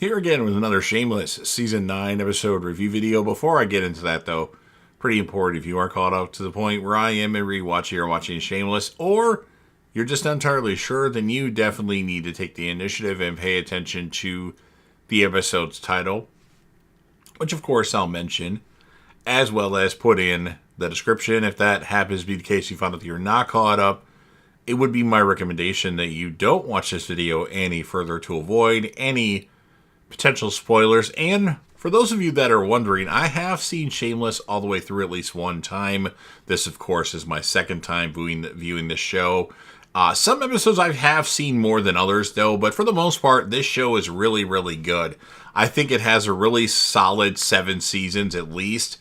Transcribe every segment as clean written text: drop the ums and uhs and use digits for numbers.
Here again with another Shameless Season 9 episode review video. Before I get into that, though, pretty important, if you are caught up to the point where I am a rewatcher or watching Shameless, or you're just not entirely sure, then you definitely need to take the initiative and pay attention to the episode's title, which of course I'll mention, as well as put in the description. If that happens to be the case, you found out that you're not caught up, it would be my recommendation that you don't watch this video any further to avoid any potential spoilers. And for those of you that are wondering, I have seen Shameless all the way through at least one time. This, of course, is my second time viewing this show. Some episodes I have seen more than others, though, but for the most part, this show is really, really good. I think it has a really solid 7 seasons at least.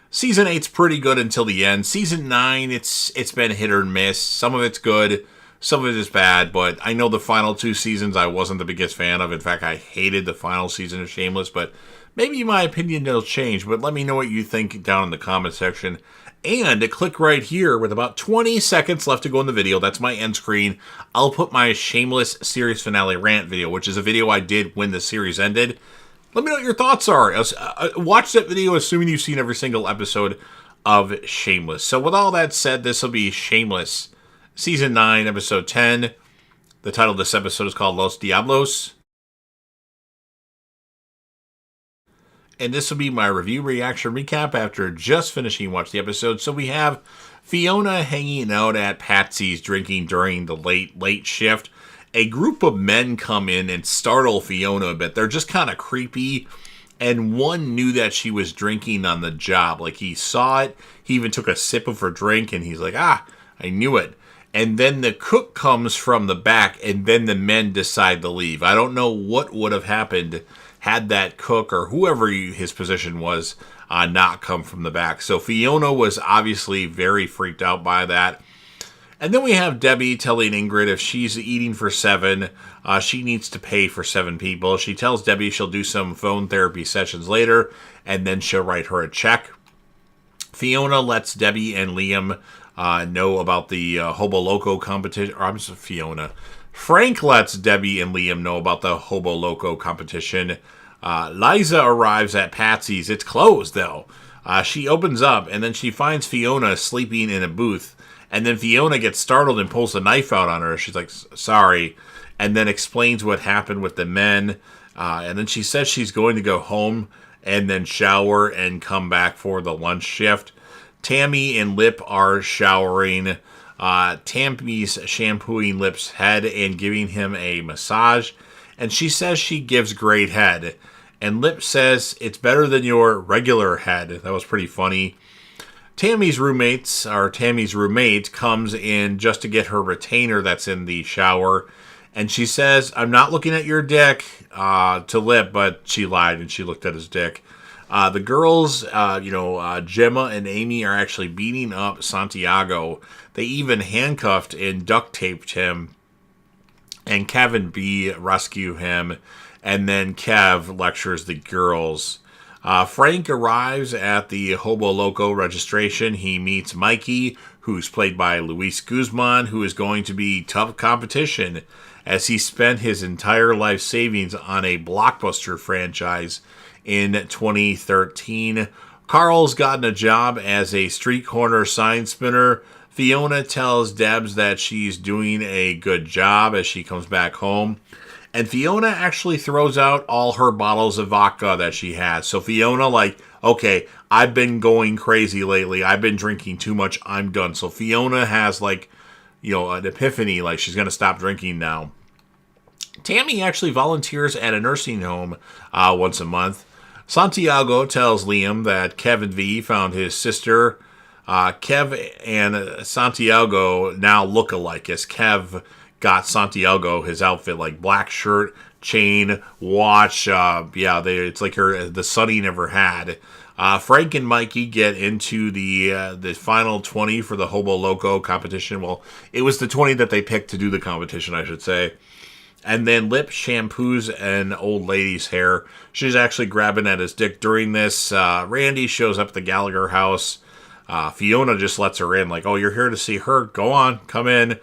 Season 8's pretty good until the end. Season 9, it's been hit or miss. Some of it's good, some of it is bad, but I know the final 2 seasons I wasn't the biggest fan of. In fact, I hated the final season of Shameless, but maybe my opinion will change. But let me know what you think down in the comment section. And click right here with about 20 seconds left to go in the video. That's my end screen. I'll put my Shameless series finale rant video, which is a video I did when the series ended. Let me know what your thoughts are. Watch that video assuming you've seen every single episode of Shameless. So with all that said, this will be Shameless Season 9, Episode 10. The title of this episode is called Los Diablos. And this will be my review, reaction, recap after just finishing watching the episode. So we have Fiona hanging out at Patsy's drinking during the late shift. A group of men come in and startle Fiona a bit. They're just kind of creepy. And one knew that she was drinking on the job. Like, he saw it. He even took a sip of her drink and he's like, I knew it. And then the cook comes from the back, and then the men decide to leave. I don't know what would have happened had that cook or whoever his position was not come from the back. So Fiona was obviously very freaked out by that. And then we have Debbie telling Ingrid if she's eating for 7, she needs to pay for 7 people. She tells Debbie she'll do some phone therapy sessions later, and then she'll write her a check. Fiona lets Debbie and Liam know about the Hobo Loco competition. Or I'm just Fiona. Frank lets Debbie and Liam know about the Hobo Loco competition. Liza arrives at Patsy's. It's closed, though. She opens up, and then she finds Fiona sleeping in a booth. And then Fiona gets startled and pulls a knife out on her. She's like, sorry. And then explains what happened with the men. And then she says she's going to go home and then shower and come back for the lunch shift. Tammy and Lip are showering. Tammy's shampooing Lip's head and giving him a massage. And she says she gives great head. And Lip says it's better than your regular head. That was pretty funny. Tammy's roommate comes in just to get her retainer that's in the shower. And she says, I'm not looking at your dick, to Lip, but she lied and she looked at his dick. The girls, Gemma and Amy are actually beating up Santiago. They even handcuffed and duct taped him. And Kev and B rescue him. And then Kev lectures the girls. Frank arrives at the Hobo Loco registration. He meets Mikey, who's played by Luis Guzman, who is going to be tough competition as he spent his entire life savings on a blockbuster franchise in 2013. Carl's gotten a job as a street corner sign spinner. Fiona tells Debs that she's doing a good job as she comes back home. And Fiona actually throws out all her bottles of vodka that she has. So Fiona, okay, I've been going crazy lately. I've been drinking too much. I'm done. So Fiona has, an epiphany. She's going to stop drinking now. Tammy actually volunteers at a nursing home once a month. Santiago tells Liam that Kev and V found his sister. Kev and Santiago now look alike, as Kev got Santiago his outfit, black shirt, chain, watch. It's like the son he never had. Frank and Mikey get into the final 20 for the Hobo Loco competition. Well, it was the 20 that they picked to do the competition, I should say. And then Lip shampoos an old lady's hair. She's actually grabbing at his dick during this. Randy shows up at the Gallagher house. Fiona just lets her in, you're here to see her. Go on, come in.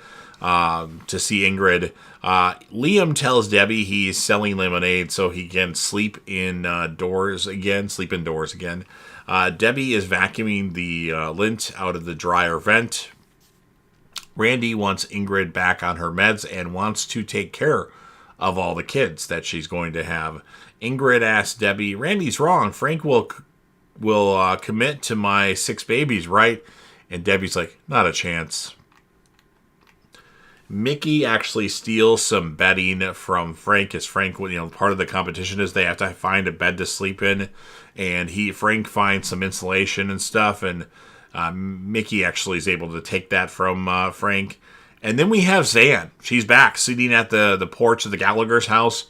to see Ingrid. Liam tells Debbie he's selling lemonade so he can sleep indoors again. Debbie is vacuuming the lint out of the dryer vent. Randy wants Ingrid back on her meds and wants to take care of all the kids that she's going to have. Ingrid asks Debbie, "Randy's wrong. Frank will commit to my 6 babies, right?" And Debbie's like, "Not a chance." Mickey actually steals some bedding from Frank, as Frank, part of the competition is they have to find a bed to sleep in, and Frank finds some insulation and stuff, and Mickey actually is able to take that from Frank. And then we have Zan. She's back, sitting at the porch of the Gallagher's house,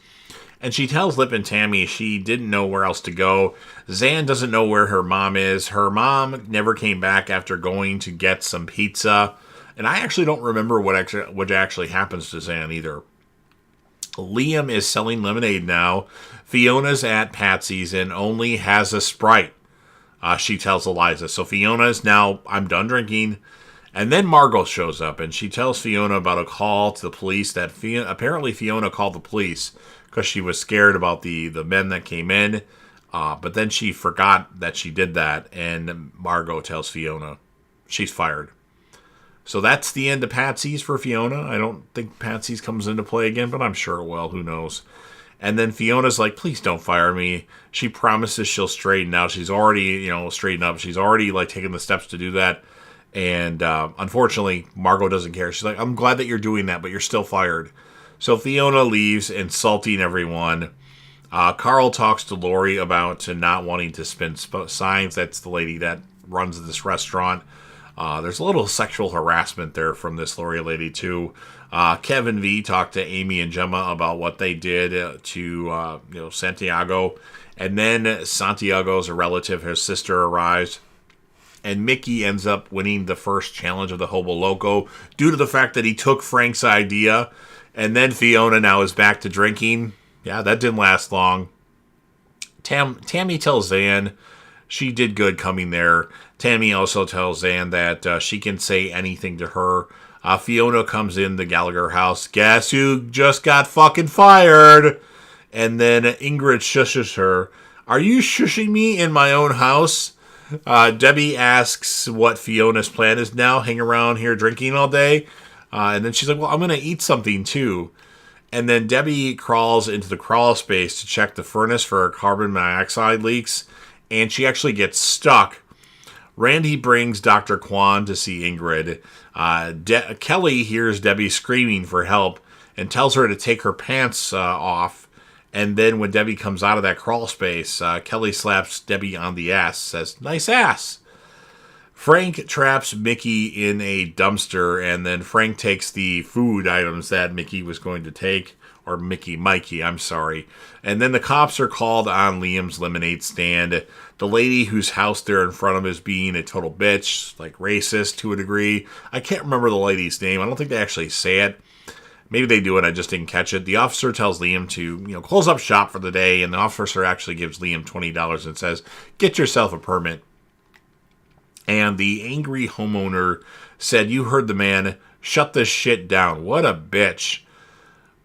and she tells Lip and Tammy she didn't know where else to go. Zan doesn't know where her mom is. Her mom never came back after going to get some pizza. And I actually don't remember what actually happens to Zan either. Liam is selling lemonade now. Fiona's at Patsy's and only has a Sprite. She tells Eliza. So Fiona's now, "I'm done drinking." And then Margot shows up and she tells Fiona about a call to the police that apparently Fiona called the police because she was scared about the men that came in. But then she forgot that she did that. And Margot tells Fiona she's fired. So that's the end of Patsy's for Fiona. I don't think Patsy's comes into play again, but I'm sure it will. Who knows? And then Fiona's like, "Please don't fire me." She promises she'll straighten out. She's already, straightened up. She's already, taken the steps to do that. And unfortunately, Margot doesn't care. She's like, "I'm glad that you're doing that, but you're still fired." So Fiona leaves, insulting everyone. Carl talks to Lori about not wanting to spin signs. That's the lady that runs this restaurant. There's a little sexual harassment there from this Lori lady, too. Kevin V talked to Amy and Gemma about what they did to Santiago. And then Santiago's a relative, his sister, arrives. And Mickey ends up winning the first challenge of the Hobo Loco due to the fact that he took Frank's idea. And then Fiona now is back to drinking. Yeah, that didn't last long. Tammy tells Zan she did good coming there. Tammy also tells Zan that she can say anything to her. Fiona comes in the Gallagher house. "Guess who just got fucking fired?" And then Ingrid shushes her. "Are you shushing me in my own house?" Debbie asks what Fiona's plan is now. Hang around here drinking all day? And then she's like, "Well, I'm going to eat something too." And then Debbie crawls into the crawl space to check the furnace for carbon monoxide leaks. And she actually gets stuck. Randy brings Dr. Kwan to see Ingrid. Kelly hears Debbie screaming for help and tells her to take her pants off. And then when Debbie comes out of that crawl space, Kelly slaps Debbie on the ass, says, "Nice ass." Frank traps Mickey in a dumpster, and then Frank takes the food items that Mickey was going to take. Or Mikey, I'm sorry. And then the cops are called on Liam's lemonade stand. The lady whose house they're in front of is being a total bitch, like racist to a degree. I can't remember the lady's name. I don't think they actually say it. Maybe they do it, I just didn't catch it. The officer tells Liam to, close up shop for the day, and the officer actually gives Liam $20 and says, "Get yourself a permit." And the angry homeowner said, "You heard the man. Shut this shit down. What a bitch."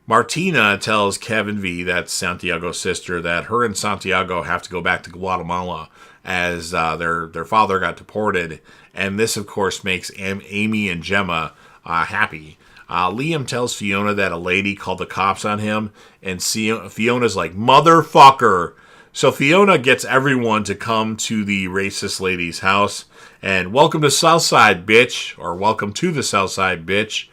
Martina tells Kevin V, that's Santiago's sister, that her and Santiago have to go back to Guatemala as their father got deported. And this, of course, makes Amy and Gemma happy. Liam tells Fiona that a lady called the cops on him, and Fiona's like, "Motherfucker." So Fiona gets everyone to come to the racist lady's house, and "Welcome to Southside, bitch," or "Welcome to the Southside, bitch."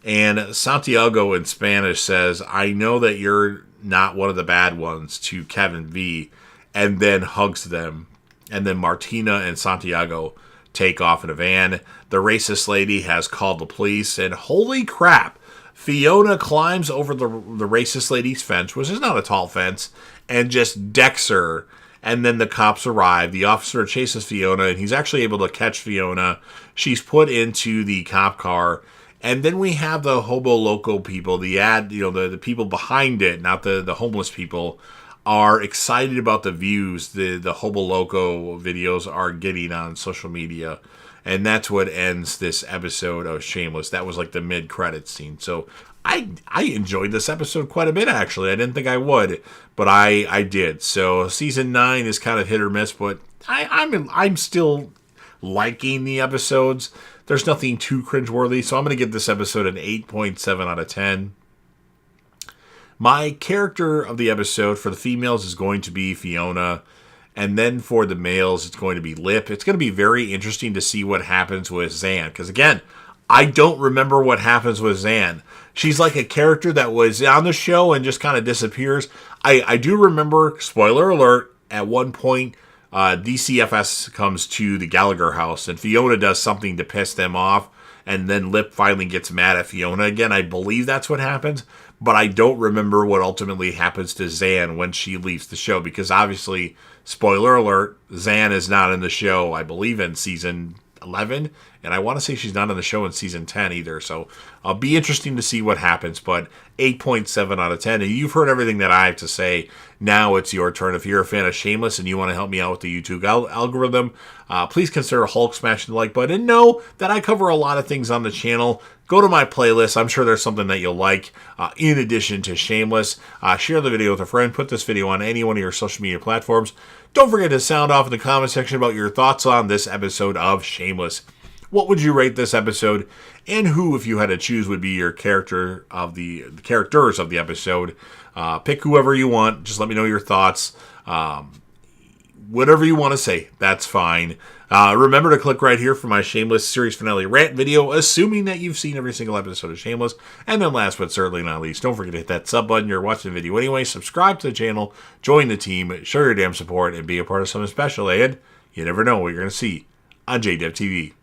And Santiago in Spanish says, "I know that you're not one of the bad ones," to Kevin V, and then hugs them. And then Martina and Santiago take off in a van. The racist lady has called the police, and holy crap, Fiona climbs over the racist lady's fence, which is not a tall fence, and just decks her. And then the cops arrive. The officer chases Fiona, and he's actually able to catch Fiona. She's put into the cop car. And then we have the Hobo Loco people, the people behind it, not the homeless people, are excited about the views the Hobo Loco videos are getting on social media. And that's what ends this episode of Shameless. That was like the mid-credits scene. So I enjoyed this episode quite a bit, actually. I didn't think I would, but I did. So season 9 is kind of hit or miss, but I'm still liking the episodes. There's nothing too cringeworthy, so I'm going to give this episode an 8.7 out of 10. My character of the episode for the females is going to be Fiona, and then for the males, it's going to be Lip. It's going to be very interesting to see what happens with Zan, because again, I don't remember what happens with Zan. She's like a character that was on the show and just kind of disappears. I do remember, spoiler alert, at one point, DCFS comes to the Gallagher house, and Fiona does something to piss them off, and then Lip finally gets mad at Fiona again. I believe that's what happens, but I don't remember what ultimately happens to Zan when she leaves the show, because obviously, spoiler alert, Zan is not in the show, I believe, in season 11, and I want to say she's not on the show in season 10 either, so it'll be interesting to see what happens, but 8.7 out of 10, and you've heard everything that I have to say. Now it's your turn. If you're a fan of Shameless and you want to help me out with the YouTube algorithm, please consider Hulk smashing the like button, and know that I cover a lot of things on the channel. Go to my playlist. I'm sure there's something that you'll like in addition to Shameless. Share the video with a friend. Put this video on any one of your social media platforms. Don't forget to sound off in the comment section about your thoughts on this episode of Shameless. What would you rate this episode? And who, if you had to choose, would be your characters of the episode? Pick whoever you want. Just let me know your thoughts. Whatever you want to say, that's fine. Remember to click right here for my Shameless series finale rant video, assuming that you've seen every single episode of Shameless. And then last but certainly not least, don't forget to hit that sub button. You're watching the video anyway. Subscribe to the channel, join the team, show your damn support, and be a part of something special. And you never know what you're going to see on JDevTV.